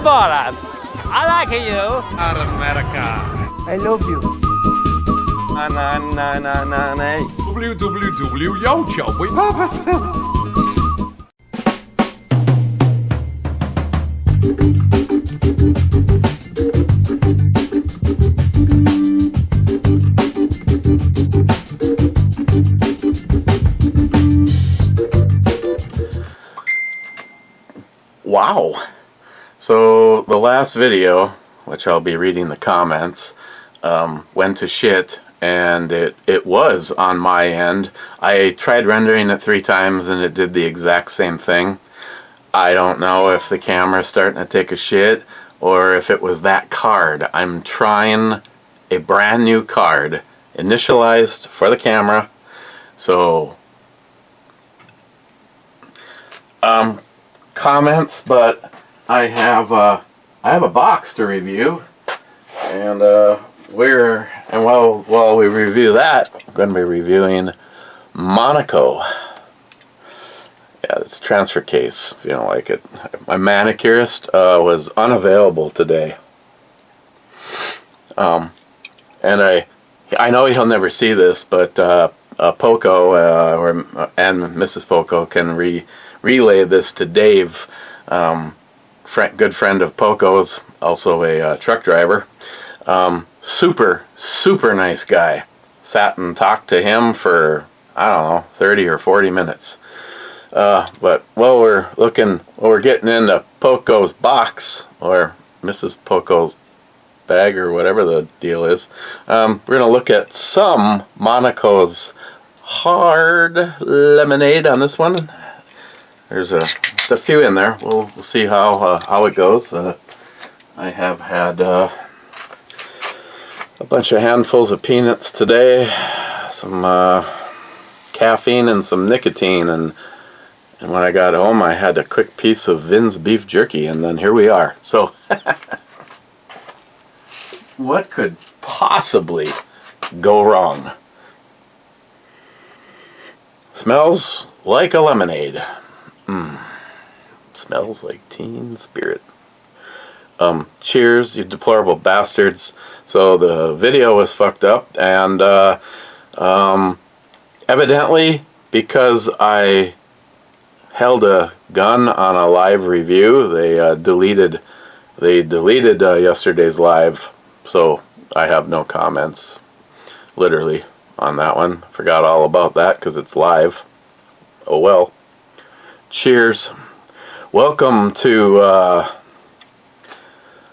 boras. I like you. America. I love you. www. Yo, Joey. Purposes. Wow. So the last video, which I'll be reading the comments, went to shit, and it was on my end. I tried rendering it 3 times and it did the exact same thing. I don't know if the camera's starting to take a shit or if it was that card. I'm trying a brand new card, initialized for the camera. So comments, but I have a box to review, and while we review that, I'm going to be reviewing Monaco. Yeah, it's transfer case if you don't like it. My manicurist was unavailable today, and I know he'll never see this, but Poco and Mrs. Poco can relay this to Dave, good friend of Poco's, also a truck driver. Super nice guy. Sat and talked to him for, I don't know, 30 or 40 minutes. But while we're getting into Poco's box, or Mrs. Poco's bag, or whatever the deal is, we're going to look at some Monaco's hard lemonade on this one. There's a few in there. We'll see how it goes. I have had a bunch of handfuls of peanuts today, some caffeine and some nicotine, and when I got home I had a quick piece of Vin's beef jerky, and then here we are. So what could possibly go wrong? Smells like a lemonade. Smells like teen spirit. Cheers, you deplorable bastards. So the video was fucked up, and evidently because I held a gun on a live review, they deleted yesterday's live, so I have no comments literally on that one. Forgot all about that because it's live. Oh well. Cheers. Welcome to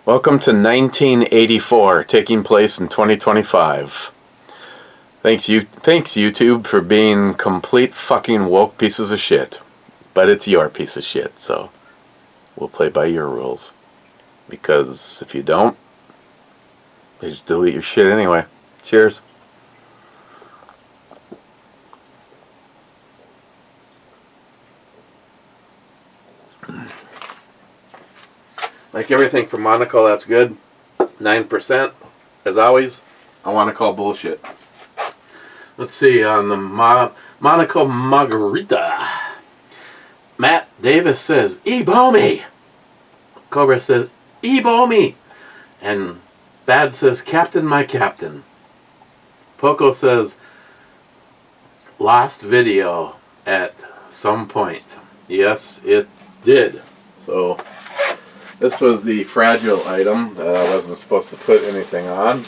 1984, taking place in 2025. Thanks YouTube for being complete fucking woke pieces of shit. But it's your piece of shit, so we'll play by your rules. Because if you don't, they just delete your shit anyway. Cheers. Like everything from Monaco, that's good. 9%, as always. I want to call bullshit. Let's see, on the Monaco Margarita. Matt Davis says, "E-Bomi." Cobra says, "E-Bomi." And Bad says, "Captain, my captain." Poco says, "Last video at some point." Yes, it did. So this was the fragile item that I wasn't supposed to put anything on.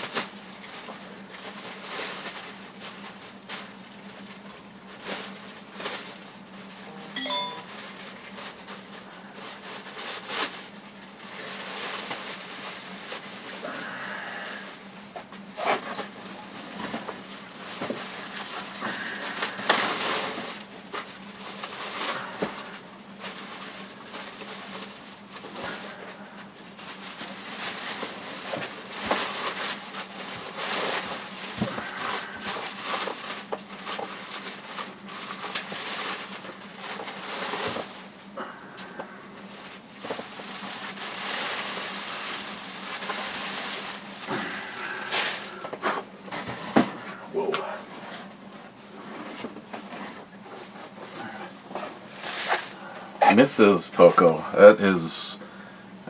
Mrs. Poco.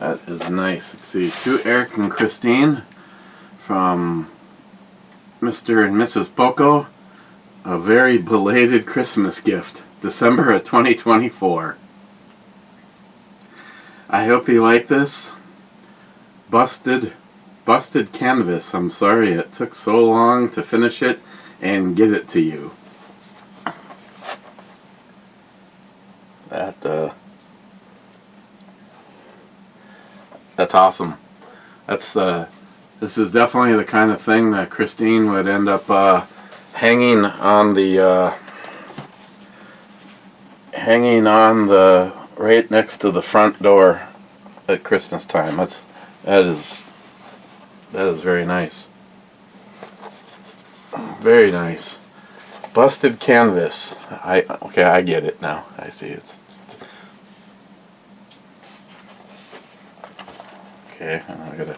That is nice. Let's see, to Eric and Christine from Mr. and Mrs. Poco, a very belated Christmas gift, December of 2024. I hope you like this. Busted canvas. I'm sorry it took so long to finish it and get it to you. That's awesome. This is definitely the kind of thing that Christine would end up hanging on the right next to the front door at Christmas time. That is very nice. Very nice. Busted canvas. Okay, I get it now. I see it's okay. I gotta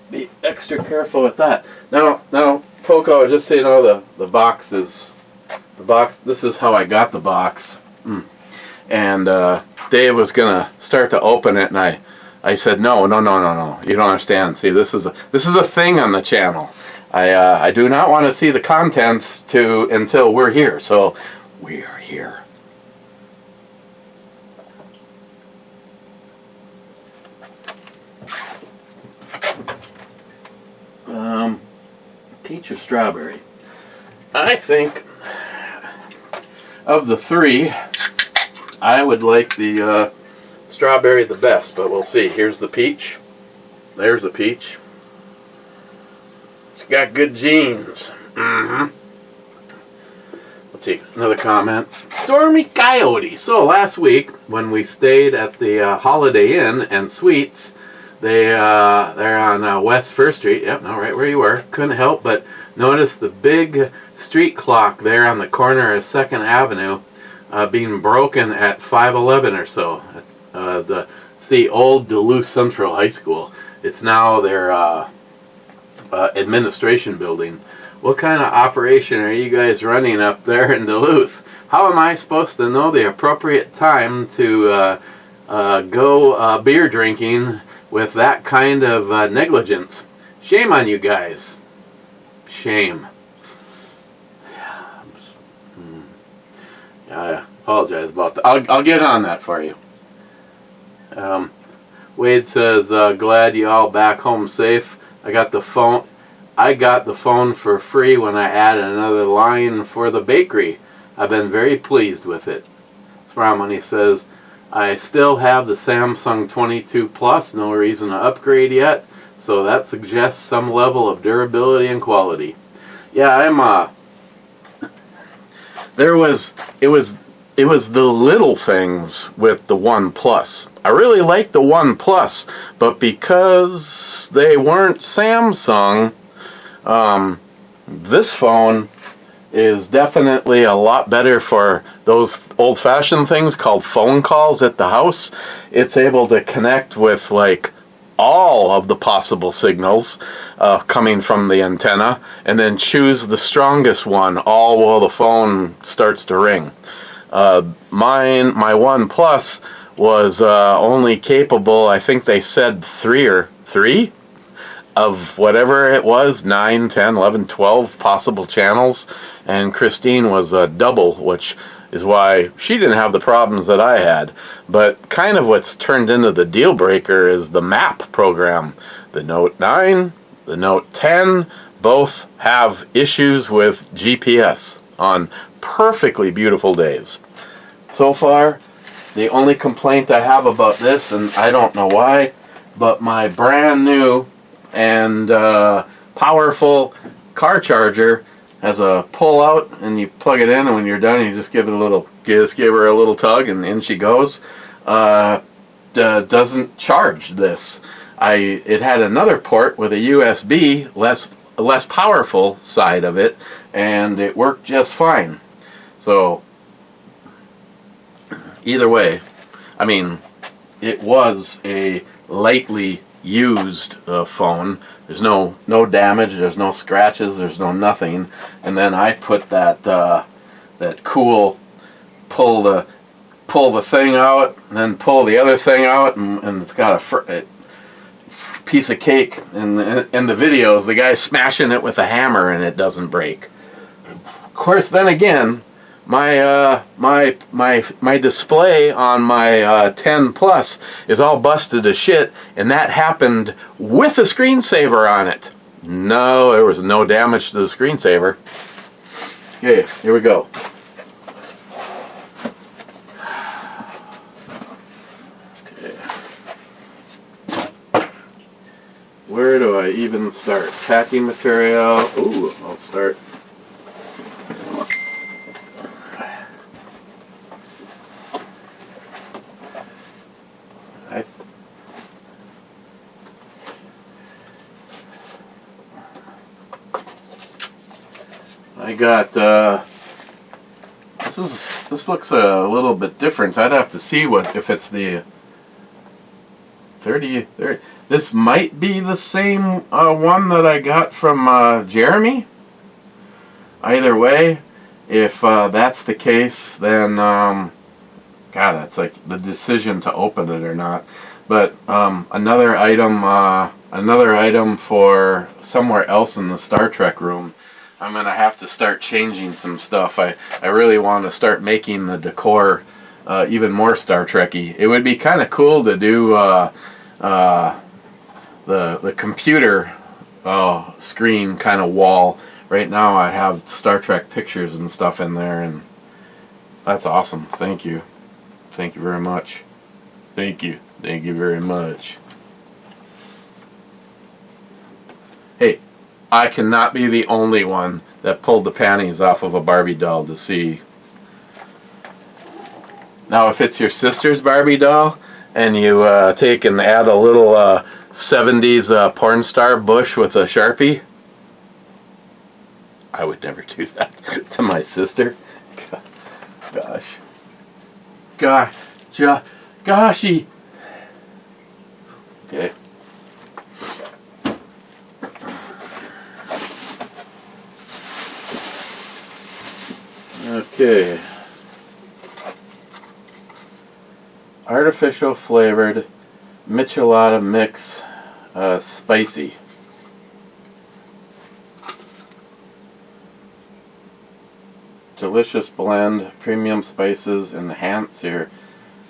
be extra careful with that. Now, Poco, just so you know, the box. This is how I got the box. And Dave was gonna start to open it, and I said no. You don't understand. See, this is a thing on the channel. I do not want to see the contents until we're here. So we are here. Peach or strawberry? I think of the three, I would like the strawberry the best, but we'll see. Here's the peach. There's a peach. It's got good genes. Let's see, another comment. Stormy Coyote. So last week when we stayed at the Holiday Inn and Suites, they're on West First Street. Yep, no, right where you were. Couldn't help but notice the big street clock there on the corner of 2nd Avenue being broken at 5:11 or so. It's the old Duluth Central High School. It's now their administration building. What kind of operation are you guys running up there in Duluth? How am I supposed to know the appropriate time to go beer drinking with that kind of negligence? Shame on you guys. Shame. I apologize about that. I'll get on that for you. Wade says, glad you all back home safe. I got the phone for free when I added another line for the bakery. I've been very pleased with it. Spramoni says, I still have the Samsung 22 Plus, no reason to upgrade yet, so that suggests some level of durability and quality. Yeah, it was the little things with the One Plus. I really liked the One Plus, but because they weren't Samsung, this phone is definitely a lot better for those old-fashioned things called phone calls at the house. It's able to connect with like all of the possible signals coming from the antenna and then choose the strongest one all while the phone starts to ring. My One Plus was only capable, I think they said three of whatever it was, 9, 10, 11, 12 possible channels, and Christine was a double, which is why she didn't have the problems that I had. But kind of what's turned into the deal breaker is the map program. The Note 9, the Note 10, both have issues with GPS on perfectly beautiful days. So far, the only complaint I have about this, and I don't know why, but my brand new and powerful car charger has a pull out, and you plug it in, and when you're done, you just give her a little tug, and in she goes. Doesn't charge this. It had another port with a USB, less powerful side of it, and it worked just fine. So either way, I mean, it was a lightly used phone. There's no damage, there's no scratches, there's no nothing. And then I put that cool pull pull the thing out, and then pull the other thing out, and it's got a piece of cake. And in the videos, the guy's smashing it with a hammer, and it doesn't break. Of course, then again, my display on my 10 Plus is all busted to shit, and that happened with a screensaver on it. No, there was no damage to the screensaver. Okay, here we go. Okay. Where do I even start? Packing material. Ooh, I'll start. I got, this looks a little bit different. I'd have to see if it's the 30. This might be the same one that I got from Jeremy. Either way, if that's the case, then, God, it's like the decision to open it or not. But another item for somewhere else in the Star Trek room. I'm going to have to start changing some stuff. I really want to start making the decor even more Star Trek-y. It would be kind of cool to do the computer screen kind of wall. Right now I have Star Trek pictures and stuff in there, and that's awesome. Thank you. Thank you very much. Thank you. Thank you very much. Hey, I cannot be the only one that pulled the panties off of a Barbie doll to see. Now, if it's your sister's Barbie doll, and you take and add a little 70s porn star bush with a Sharpie, I would never do that to my sister. Goshy. Okay. Okay. Artificial flavored michelada mix, spicy. Delicious blend, premium spices enhance your.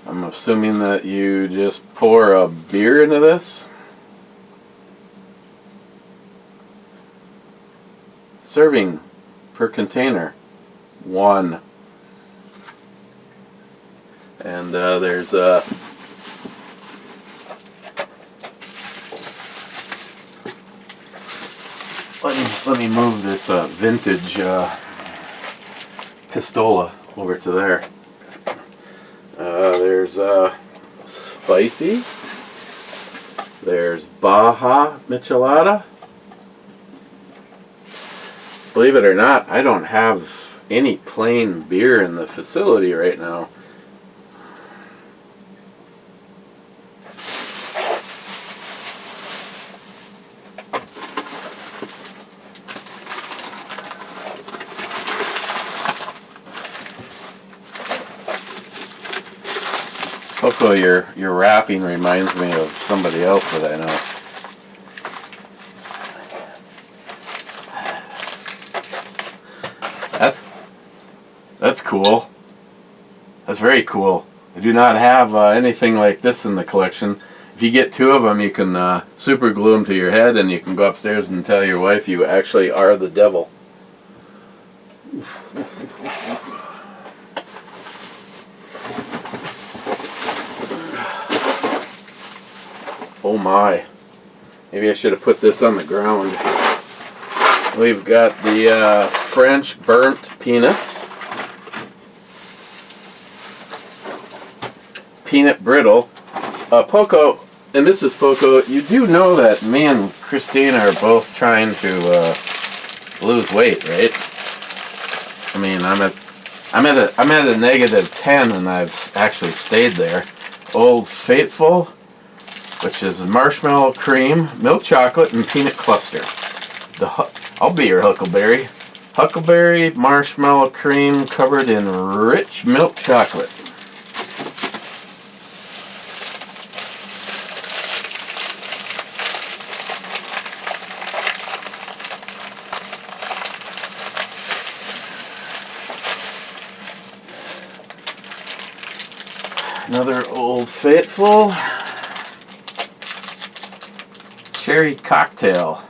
I'm assuming that you just pour a beer into this. Serving per container, 1. And there's let me move this vintage pistola over to there. There's spicy. There's Baja Michelada. Believe it or not, I don't have any plain beer in the facility right now. Poco, your wrapping reminds me of somebody else that I know. That's cool. That's very cool. I do not have anything like this in the collection. If you get 2 of them, you can super glue them to your head, and you can go upstairs and tell your wife you actually are the devil. Oh my. Maybe I should have put this on the ground. We've got the French burnt peanuts. Peanut brittle. Poco, and this is Poco, you do know that me and Christina are both trying to lose weight, right? I mean, I'm at a -10, and I've actually stayed there. Old Faithful, which is marshmallow cream, milk chocolate, and peanut cluster. I'll be your Huckleberry. Huckleberry marshmallow cream covered in rich milk chocolate. Another Old Faithful cherry cocktail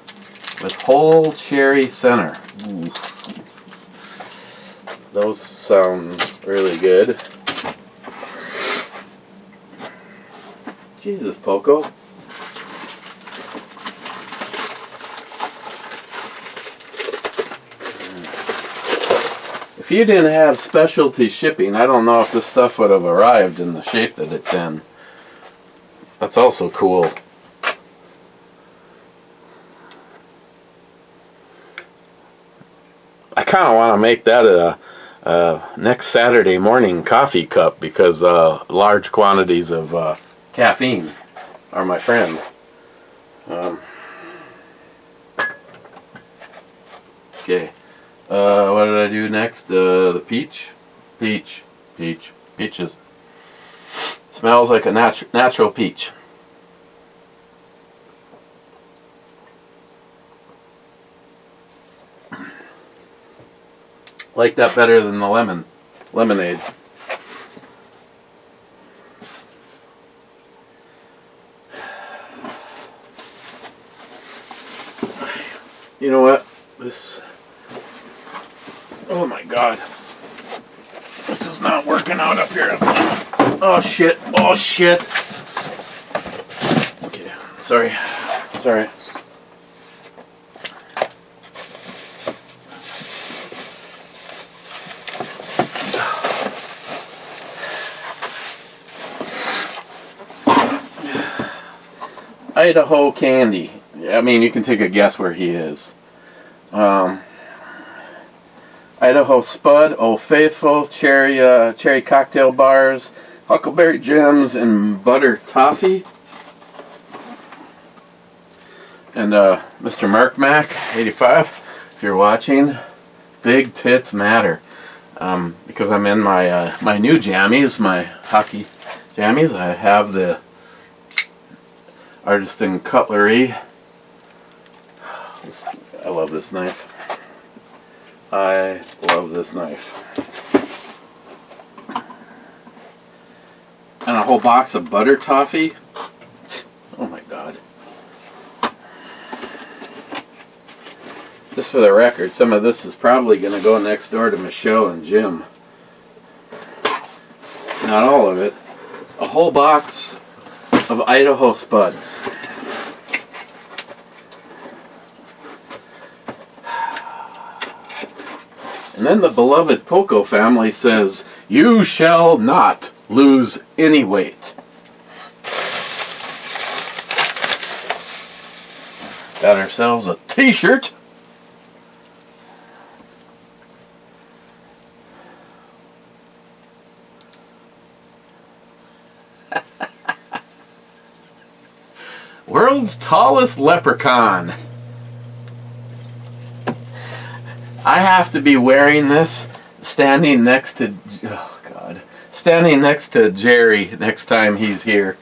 with whole cherry center. Ooh. Those sound really good. Jesus, Poco. If you didn't have specialty shipping, I don't know if this stuff would have arrived in the shape that it's in. That's also cool. I kind of want to make that a next Saturday morning coffee cup because large quantities of caffeine are my friend. Okay. What did I do next? The peaches. Smells like a natural peach. Like that better than the lemonade. You know what? Oh my God. This is not working out up here. Oh shit. Okay, sorry. Idaho Candy. I mean, you can take a guess where he is. Idaho Spud, Old Faithful, cherry cocktail bars, Huckleberry Gems, and butter toffee. And Mr. Mark Mac, 85, if you're watching, big tits matter. Because I'm in my new jammies, my hockey jammies. I have the Artisan Cutlery. I love this knife. I love this knife. And a whole box of butter toffee. Oh my God. Just for the record, some of this is probably going to go next door to Michelle and Jim. Not all of it. A whole box of Idaho Spuds. And then the beloved Poco family says, "You shall not lose any weight." Got ourselves a t-shirt. World's tallest leprechaun. I have to be wearing this standing next to Jerry next time he's here.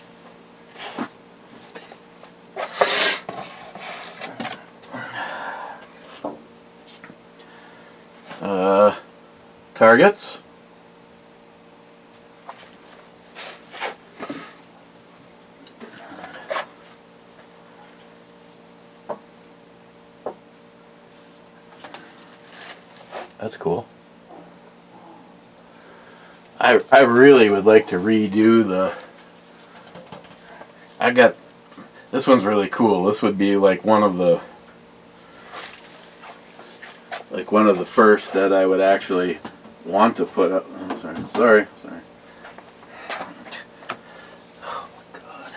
Targets. That's cool. I really would like to redo this one's really cool. This would be like one of the first that I would actually want to put up. Oh, sorry. Oh my God.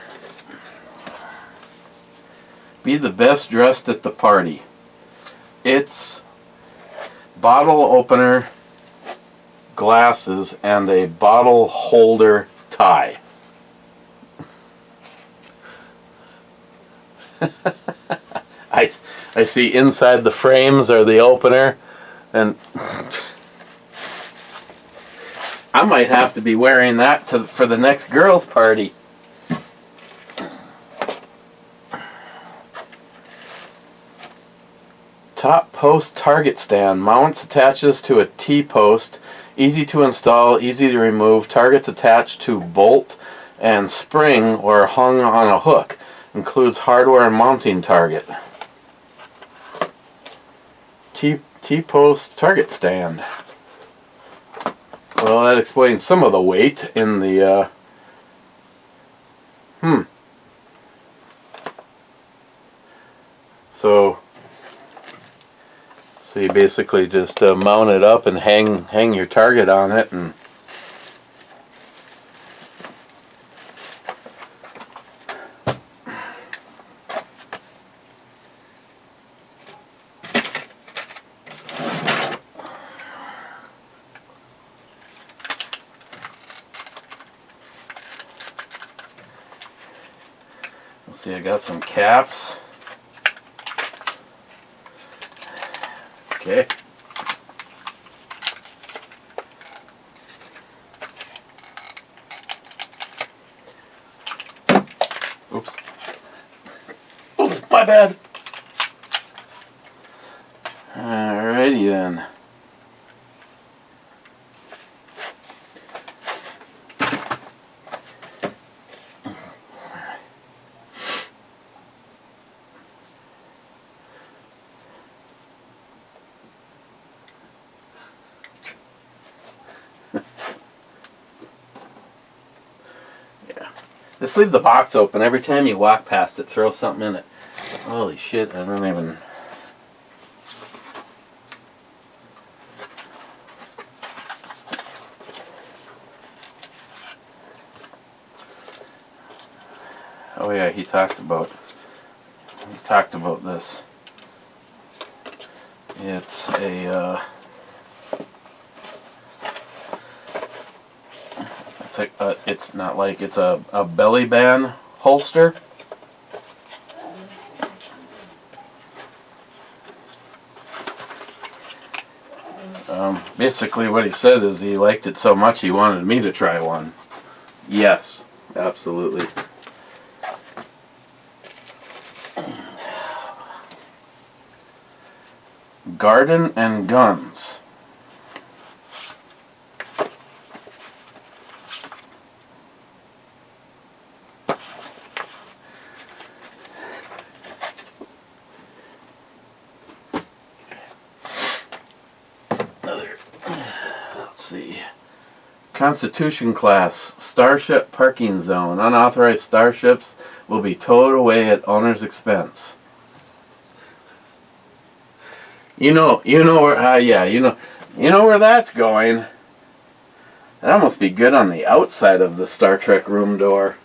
Be the best dressed at the party. It's bottle opener, glasses, and a bottle holder tie. I see inside the frames are the opener, and I might have to be wearing that for the next girls' party. Top post target stand. Mounts attaches to a T-post Easy to install, easy to remove. Targets attached to bolt and spring or hung on a hook. Includes hardware and mounting target. T-post target stand. Well, that explains some of the weight in the So you basically just mount it up and hang your target on it, and let's see, I got some caps. Okay. Oops. Oh, my bad. Alrighty then. Just leave the box open. Every time you walk past it, throw something in it. Holy shit, I don't even... Oh yeah, he talked about this. It's a it's not like it's a belly band holster. Basically what he said is he liked it so much he wanted me to try one. Yes, absolutely. Garden and guns. Constitution class, starship parking zone. Unauthorized starships will be towed away at owner's expense. You know where, you know where that's going. That'll almost be good on the outside of the Star Trek room door.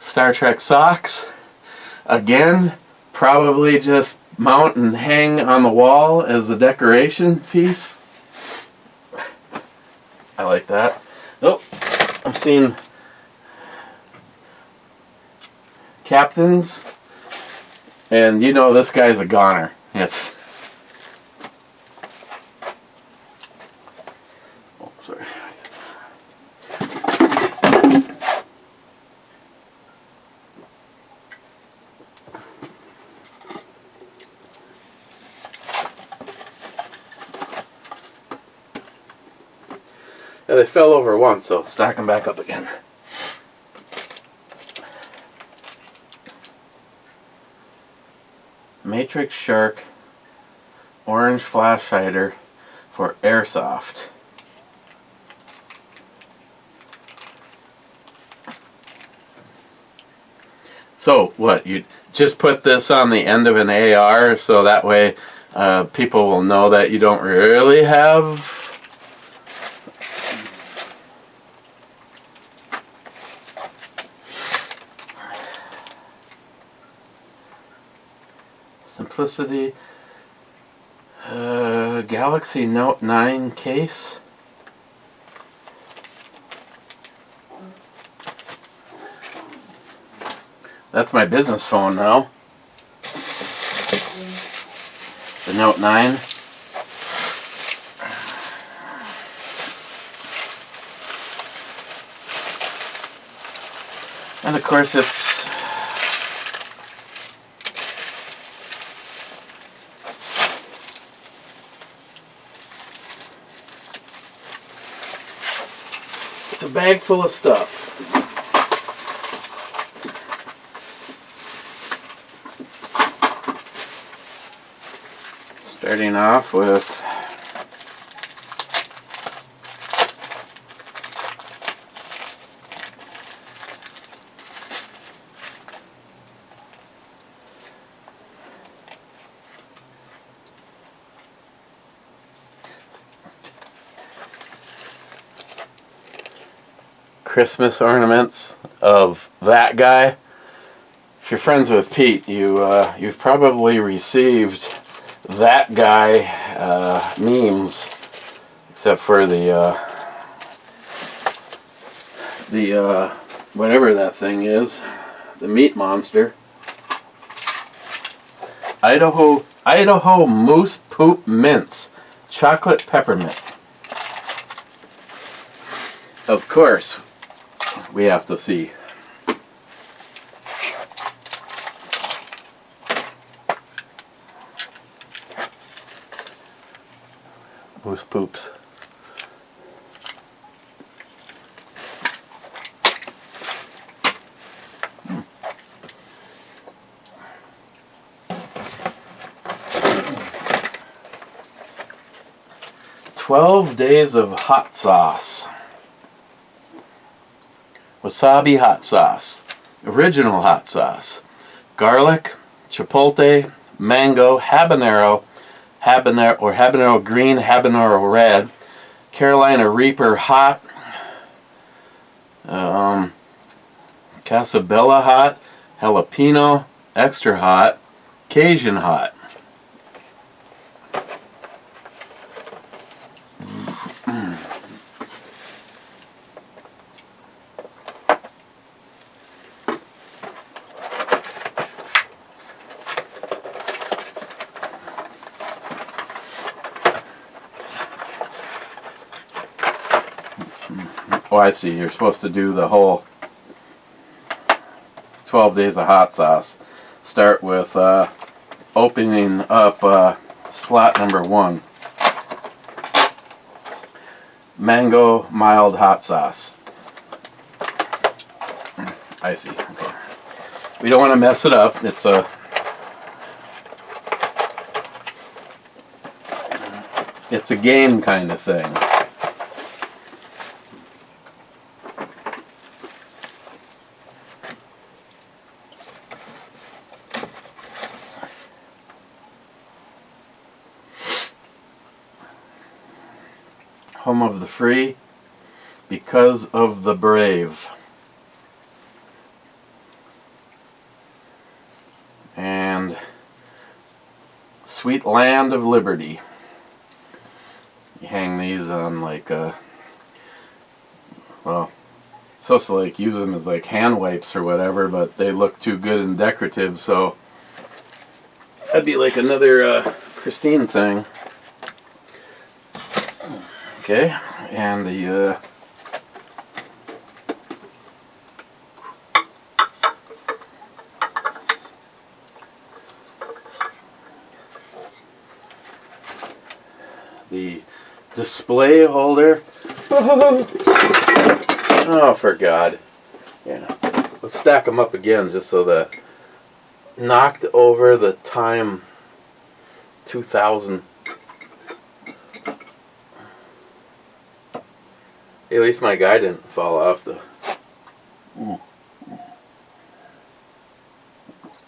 Star Trek socks. Again, probably just mount and hang on the wall as a decoration piece. I like that. Oh, I've seen captains, and you know this guy's a goner. It's... Oh, sorry. Yeah, they fell over once, so stack them back up again. Matrix Shark orange flash hider for airsoft. So what, you just put this on the end of an AR so that way people will know that you don't really have simplicity. Galaxy Note 9 case. That's my business phone now. The Note 9. And of course it's a bag full of stuff. Starting off with Christmas ornaments of that guy. If you're friends with Pete, you've probably received that guy memes, except for the whatever that thing is, the meat monster. Idaho moose poop mints, chocolate peppermint. Of course, we have to see. Moose poops. Hmm. 12 days of hot sauce. Wasabi hot sauce. Original hot sauce. Garlic, chipotle, mango, habanero green, habanero red, Carolina Reaper hot, Casabella hot, jalapeno, extra hot, Cajun hot. Oh, I see. You're supposed to do the whole 12 days of hot sauce. Start with opening up slot number 1. Mango mild hot sauce. I see. Okay. We don't want to mess it up. It's a game kind of thing. Home of the free, because of the brave. And sweet land of liberty. You hang these on like well, supposed to like use them as like hand wipes or whatever, but they look too good and decorative, so that'd be like another Christine thing. Okay, and the display holder. Oh, for God. Yeah. Let's stack them up again just so that knocked over the time 2000. At least my guy didn't fall off the...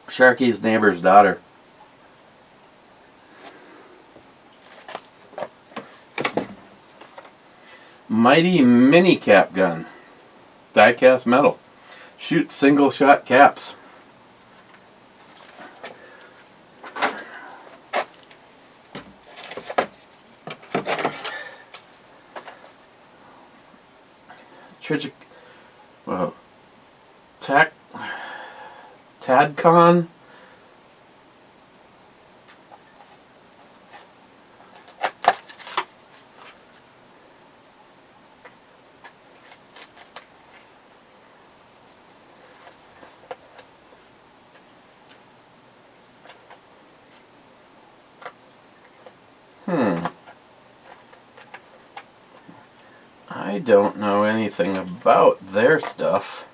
Sharky's neighbor's daughter. Mighty mini cap gun. Die-cast metal. Shoots single shot caps. Tadcon. I don't know anything about their stuff.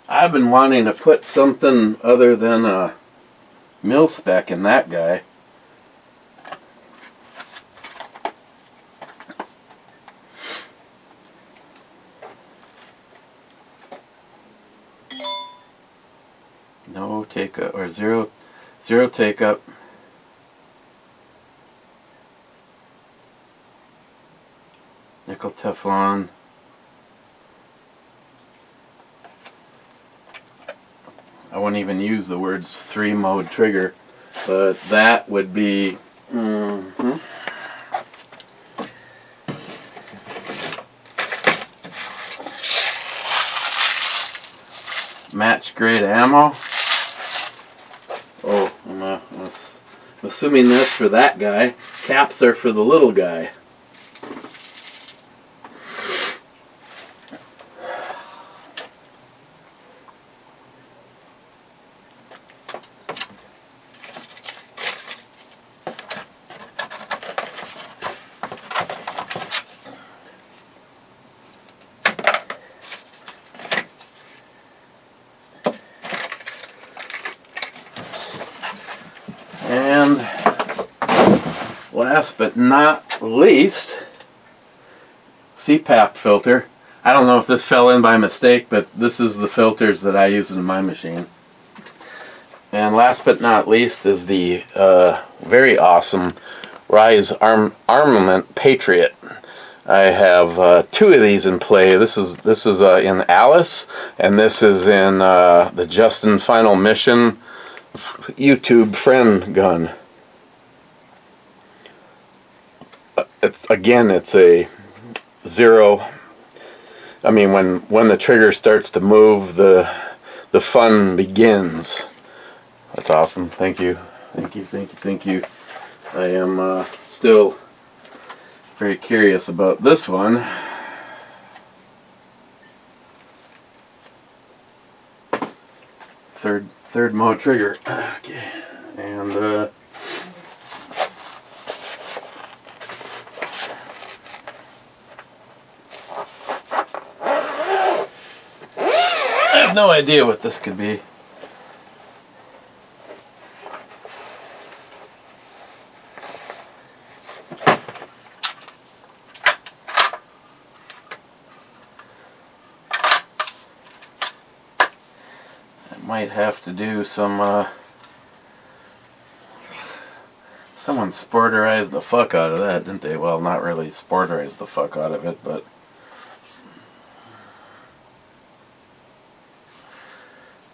I've been wanting to put something other than a mil-spec in that guy. No take up, or zero take up. Nickel Teflon. I won't even use the words 3-mode trigger, but that would be match grade ammo. Oh, I'm assuming that's for that guy. Caps are for the little guy. And last but not least, CPAP filter. I don't know if this fell in by mistake, but this is the filters that I use in my machine. And last but not least is the very awesome Rise Armament Patriot. I have 2 of these in play. This is in Alice, and this is in the Justin Final Mission YouTube friend gun. It's a 0. I mean, when the trigger starts to move, the fun begins. That's awesome. Thank you. I am still very curious about this one. Third mode trigger. Okay. And I have no idea what this could be. Might have to do some someone sporterized the fuck out of that, didn't they? Well, not really sporterized the fuck out of it, but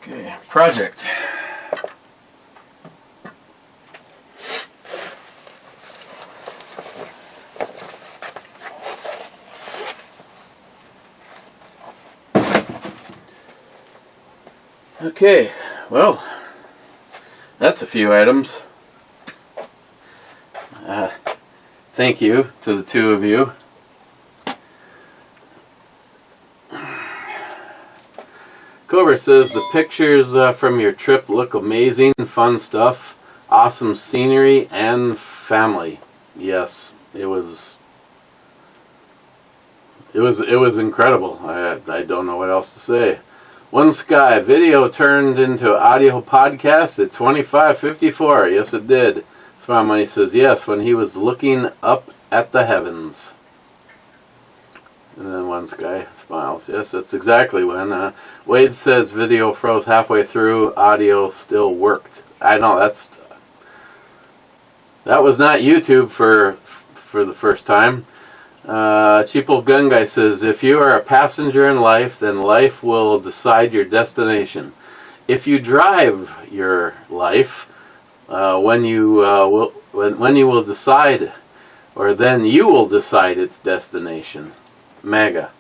okay, project. Okay, well, that's a few items. Thank you to the 2 of you. Cobra says the pictures from your trip look amazing, fun stuff, awesome scenery, and family. Yes, it was incredible. I don't know what else to say. One Sky, video turned into audio podcast at 25:54. Yes, it did. Smile Money says, yes, when he was looking up at the heavens. And then One Sky smiles. Yes, that's exactly when. Wade says video froze halfway through, audio still worked. I know, that was not YouTube for the first time. Cheapo Gun Guy says, if you are a passenger in life, then life will decide your destination. If you drive your life, when you will decide, or then you will decide its destination. MAGA.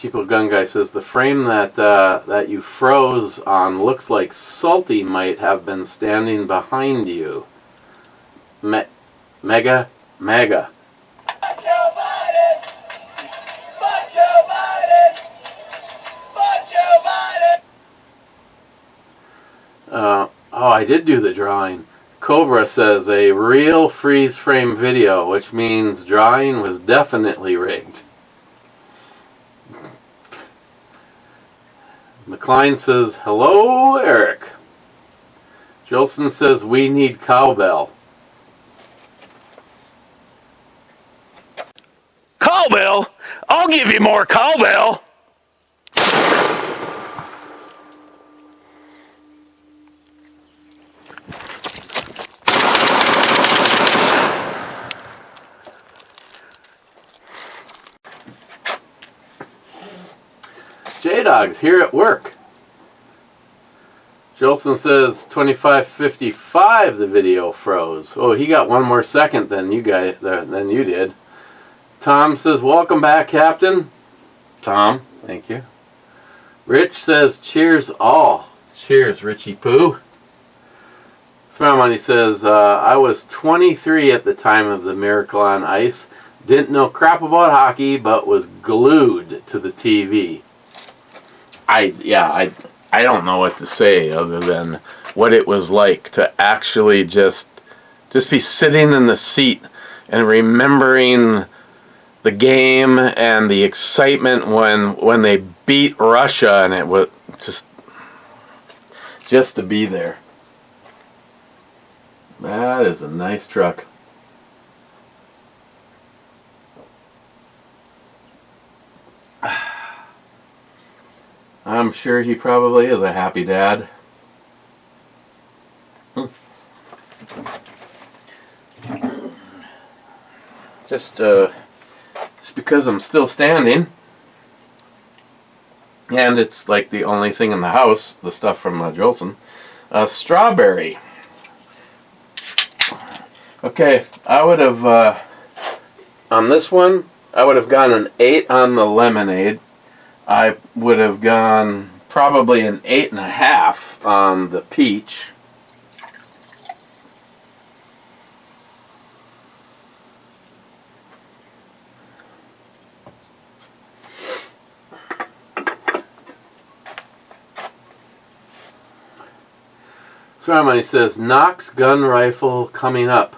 Cheapo Gun Guy says the frame that you froze on looks like Salty might have been standing behind you. Mega, mega. Oh, I did do the drawing. Cobra says a real freeze frame video, which means drawing was definitely rigged. McLean says, hello, Eric. Jolson says, we need cowbell. Cowbell? I'll give you more cowbell. J-Dog's here at work. Jolson says 25:55 the video froze. Oh, he got one more second than you did. Tom says, welcome back, Captain. Tom, thank you. Rich says, cheers all. Cheers, Richie Poo. Smile Money says, I was 23 at the time of the Miracle on Ice. Didn't know crap about hockey, but was glued to the TV. I don't know what to say other than what it was like to actually just be sitting in the seat and remembering the game and the excitement when they beat Russia, and it was just to be there. That is a nice truck. I'm sure he probably is a happy dad. Just because I'm still standing, and it's like the only thing in the house, the stuff from Jolson. Strawberry. Okay, I would have, on this one, I would have gone an 8 on the lemonade. I would have gone probably an 8.5 on the peach. Ceremony says, Knox gun rifle coming up.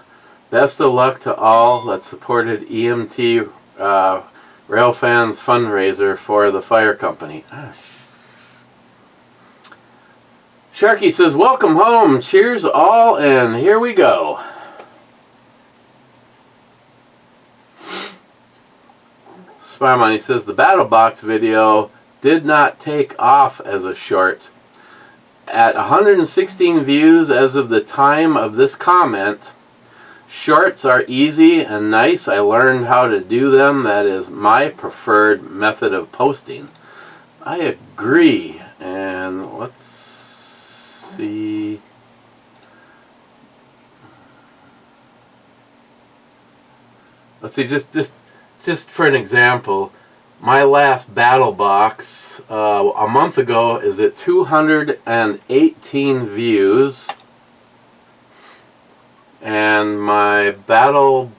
Best of luck to all that supported EMT Railfans fundraiser for the fire company. Sharky says, welcome home. Cheers all, and here we go. Spy Money says, the Battle Box video did not take off as a short. At 116 views as of the time of this comment, shorts are easy and nice. I learned how to do them. That is my preferred method of posting. I agree. And let's see. Let's see, just for an example, my last battle box a month ago is at 218 views. And my battle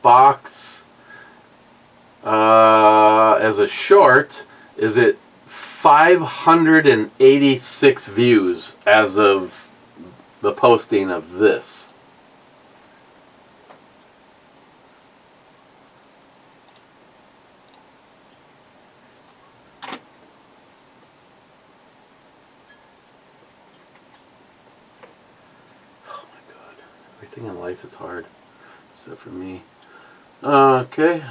box as a short is at 586 views as of the posting of this. Everything in life is hard, except for me. Okay.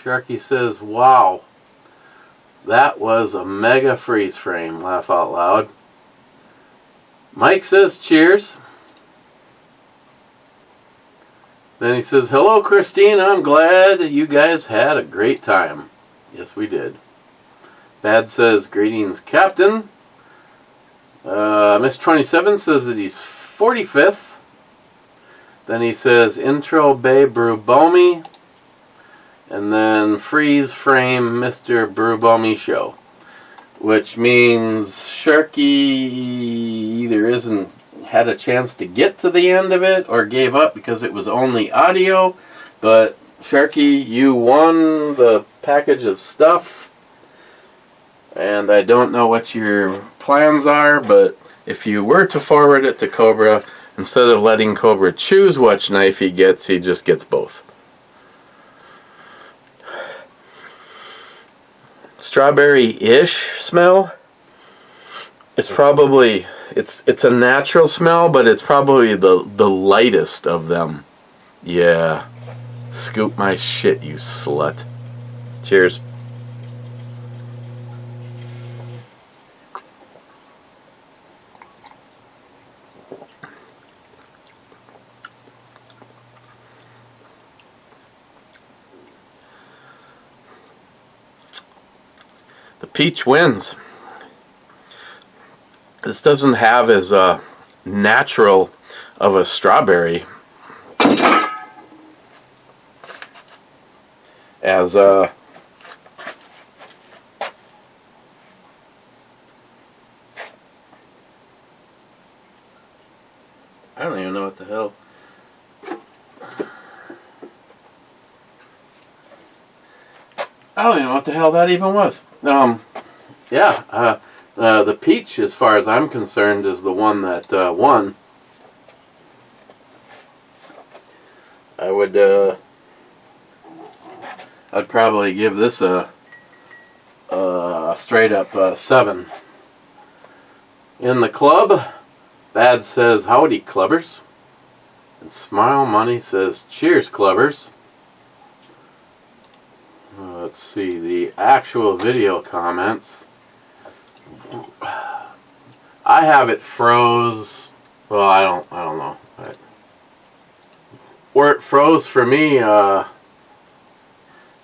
Sharky says, wow. That was a mega freeze frame. Laugh out loud. Mike says, cheers. Then he says, hello, Christine. I'm glad you guys had a great time. Yes, we did. Bad says, greetings, Captain. Miss 27 says that he's 45th. Then he says, intro Bay Brubomi. And then freeze frame Mr. Brubomi show. Which means Sharky either isn't had a chance to get to the end of it or gave up because it was only audio. But Sharky, you won the package of stuff. And I don't know what your plans are, but if you were to forward it to Cobra, instead of letting Cobra choose which knife he just gets both. Strawberry-ish smell. It's probably, it's a natural smell, but it's probably the lightest of them. Yeah. Scoop my shit, you slut. Cheers. The peach wins. This doesn't have as natural of a strawberry as I don't even know what the hell. I don't even know what the hell that even was. Yeah, the peach, as far as I'm concerned, is the one that won. I'd probably give this a straight up 7. In the club, Bad says, "Howdy, clubbers." And Smile Money says, "Cheers, clubbers." Let's see the actual video comments. I have it froze. Well, I don't know. Where it froze for me,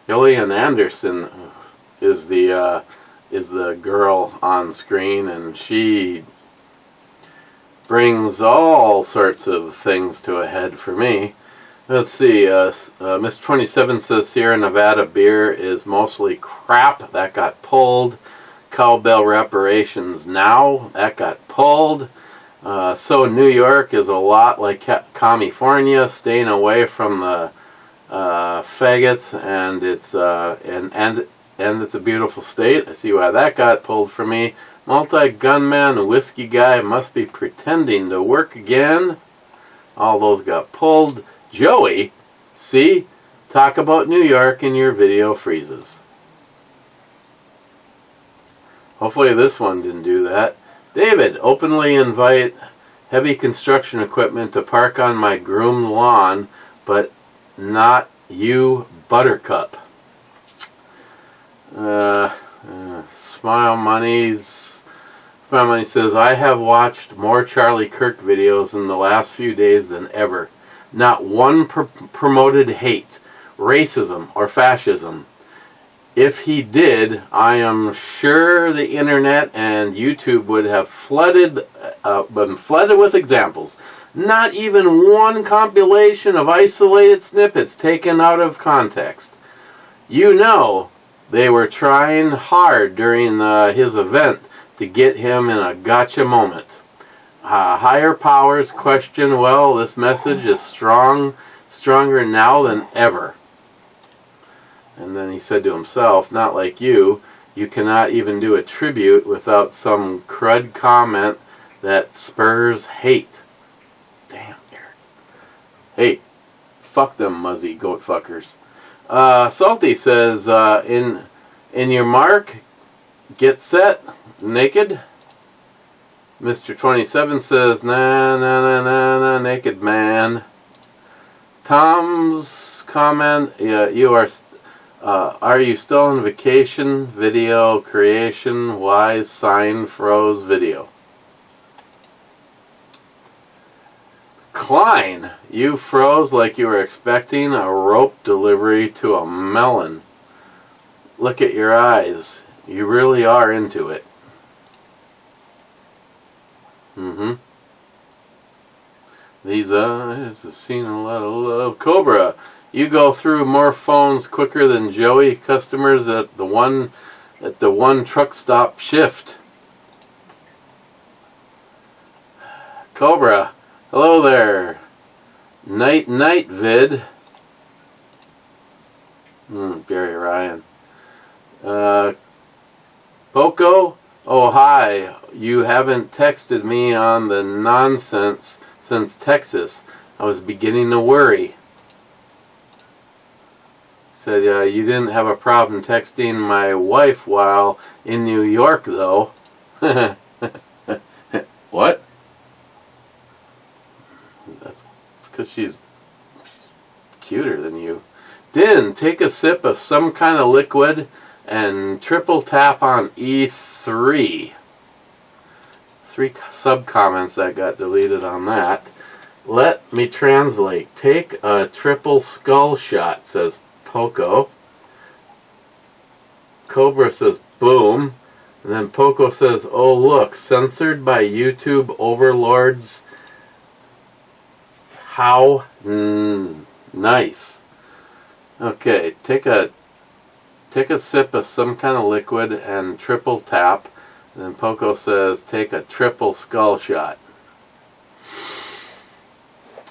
Gillian Anderson is the girl on screen, and she brings all sorts of things to a head for me. Let's see, Miss 27 says Sierra Nevada beer is mostly crap. That got pulled. Cowbell reparations now. That got pulled. So New York is a lot like California, staying away from the faggots, and it's a beautiful state. I see why that got pulled for me. Multi-gunman whiskey guy must be pretending to work again. All those got pulled. Joey, see? Talk about New York and your video freezes. Hopefully this one didn't do that. David, openly invite heavy construction equipment to park on my groomed lawn, but not you, Buttercup. Smile Money says, I have watched more Charlie Kirk videos in the last few days than ever. Not one promoted hate, racism, or fascism. If he did, I am sure the internet and YouTube would have been flooded with examples. Not even one compilation of isolated snippets taken out of context. You know, they were trying hard during his event to get him in a gotcha moment. Higher powers question, well, this message is stronger now than ever. And then he said to himself, not like you cannot even do a tribute without some crud comment that spurs hate. Damn, Eric. Hey, fuck them muzzy goat fuckers. Salty says, in your mark, get set, naked. Mr. 27 says, nah, naked man. Tom's comment, yeah, are you still on vacation? Video creation, wise sign froze video. Klein, you froze like you were expecting a rope delivery to a melon. Look at your eyes. You really are into it. These eyes have seen a lot of love. Cobra, you go through more phones quicker than Joey customers at the one truck stop shift. Cobra, hello there. Night night vid. Gary Ryan. Poco, oh hi. You haven't texted me on the nonsense since Texas. I was beginning to worry. Said you didn't have a problem texting my wife while in New York though. What? That's because she's cuter than you. Din, take a sip of some kind of liquid and triple tap on E3. 3 sub-comments that got deleted on that. Let me translate. Take a triple skull shot, says Poco. Cobra says boom. And then Poco says, oh look, censored by YouTube overlords. How nice. Okay, take a sip of some kind of liquid and triple tap. And then Poco says, take a triple skull shot.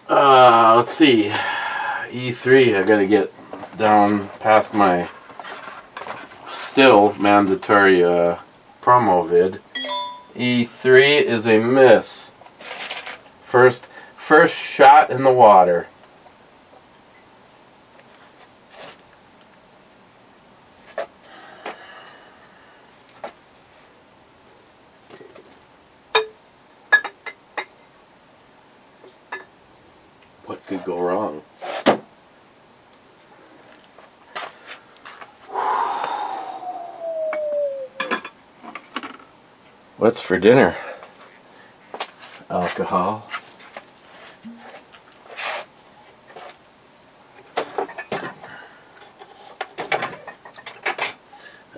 Let's see. E3, I gotta get down past my still mandatory promo vid. E3 is a miss. First shot in the water. What could go wrong? What's for dinner? Alcohol.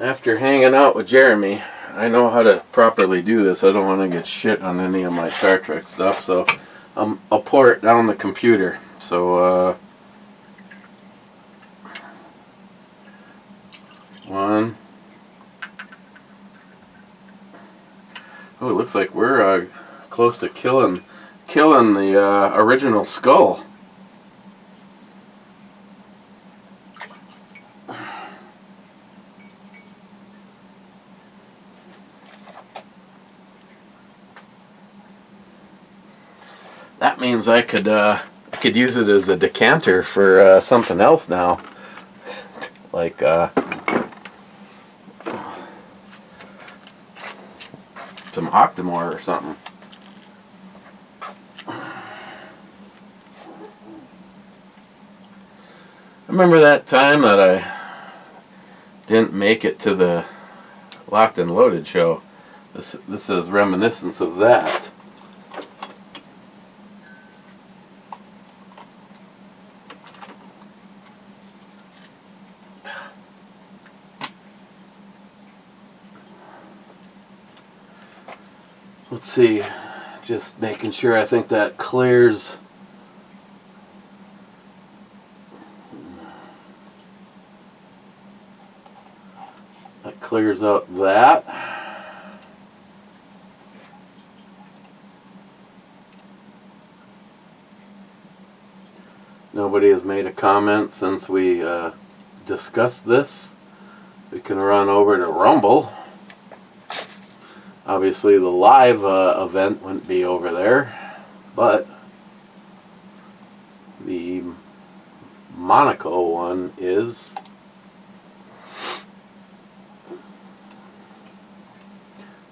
After hanging out with Jeremy, I know how to properly do this. I don't want to get shit on any of my Star Trek stuff, so I'll pour it down the computer. So, 1. Oh, it looks like we're close to killing the original skull. That means I could use it as a decanter for something else now, like some Octomore or something. I remember that time that I didn't make it to the Locked and Loaded show. This is reminiscence of that. Let's see, just making sure. I think that clears. That clears out that. Nobody has made a comment since we discussed this. We can run over to Rumble. Obviously the live event wouldn't be over there, but the Monaco one is.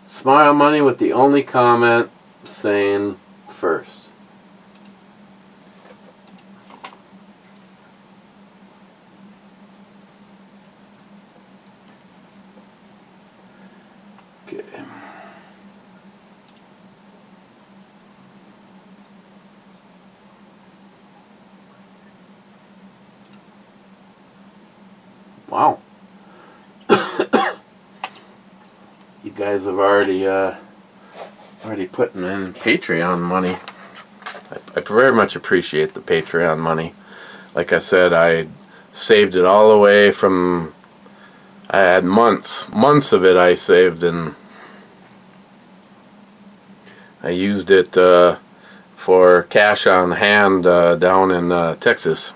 Smile Money with the only comment saying first. Okay. Wow. You guys have already putting in Patreon money. I very much appreciate the Patreon money. Like I said, I saved it all away from. I had months of it I saved, and I used it for cash on hand down in Texas.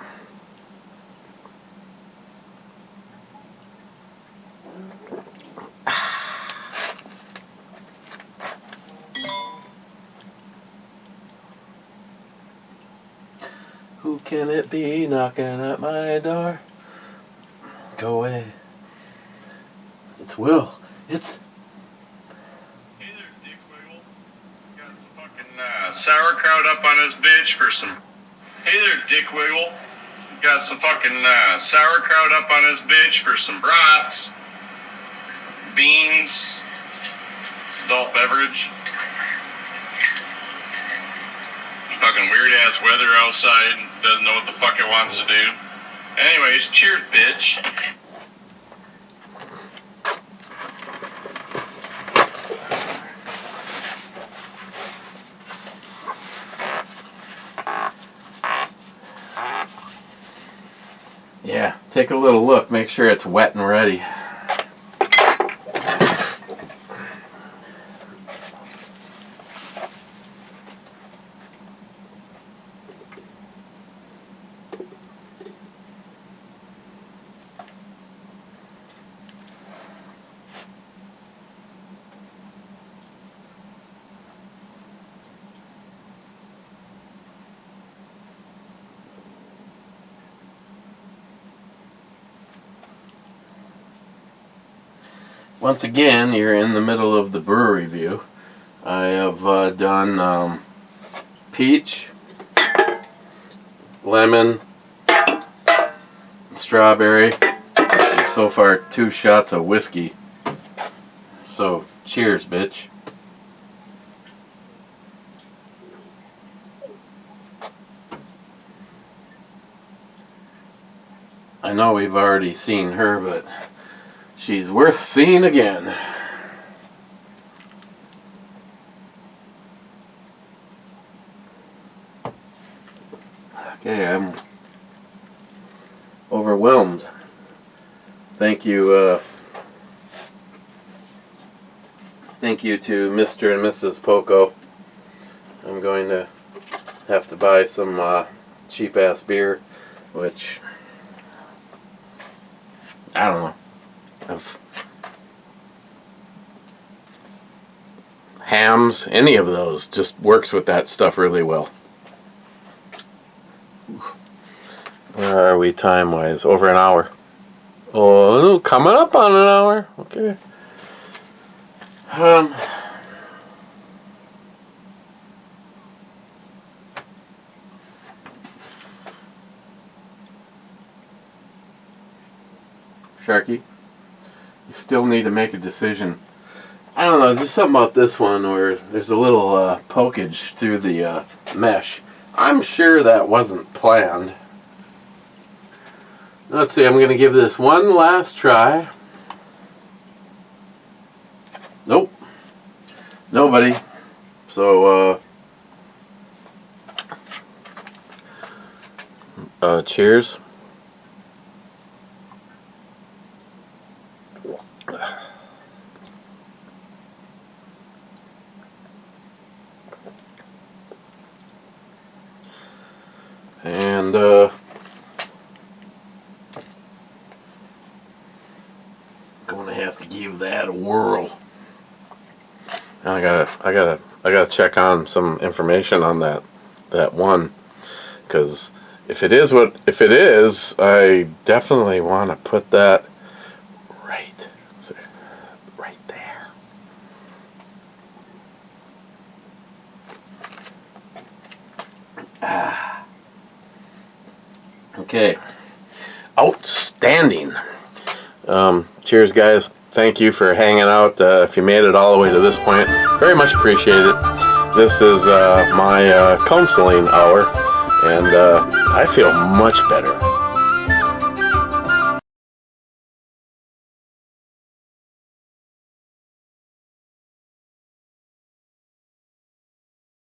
Who can it be knocking at my door? Go away. It's Will. It's... Hey there, Dick Wiggle. Got some fucking sauerkraut up on his bitch for some... Hey there, Dick Wiggle. Got some fucking sauerkraut up on his bitch for some brats. Beans. Adult beverage. Fucking weird ass weather outside. Doesn't know what the fuck it wants to do. Anyways, cheers, bitch. Yeah, take a little look. Make sure it's wet and ready. Once again, you're in the middle of the brew review. I have done peach, lemon, strawberry, and so far 2 shots of whiskey. So, cheers, bitch. I know we've already seen her, but she's worth seeing again. Okay, I'm overwhelmed. Thank you to Mr. and Mrs. Poco. I'm going to have to buy some cheap ass beer, which I don't know. Hams, any of those, just works with that stuff really well. Where are we time-wise? Over an hour. Oh, coming up on an hour. Okay. Sharky, you still need to make a decision. I don't know, there's something about this one where there's a little pokage through the mesh. I'm sure that wasn't planned. Let's see, I'm going to give this one last try. Nope. Nobody. So, cheers. And gonna have to give that a whirl. I gotta check on some information on that one, because if it is, I definitely want to put that right there. Okay. Outstanding. Cheers, guys. Thank you for hanging out. If you made it all the way to this point, very much appreciate it. This is my counseling hour, and I feel much better.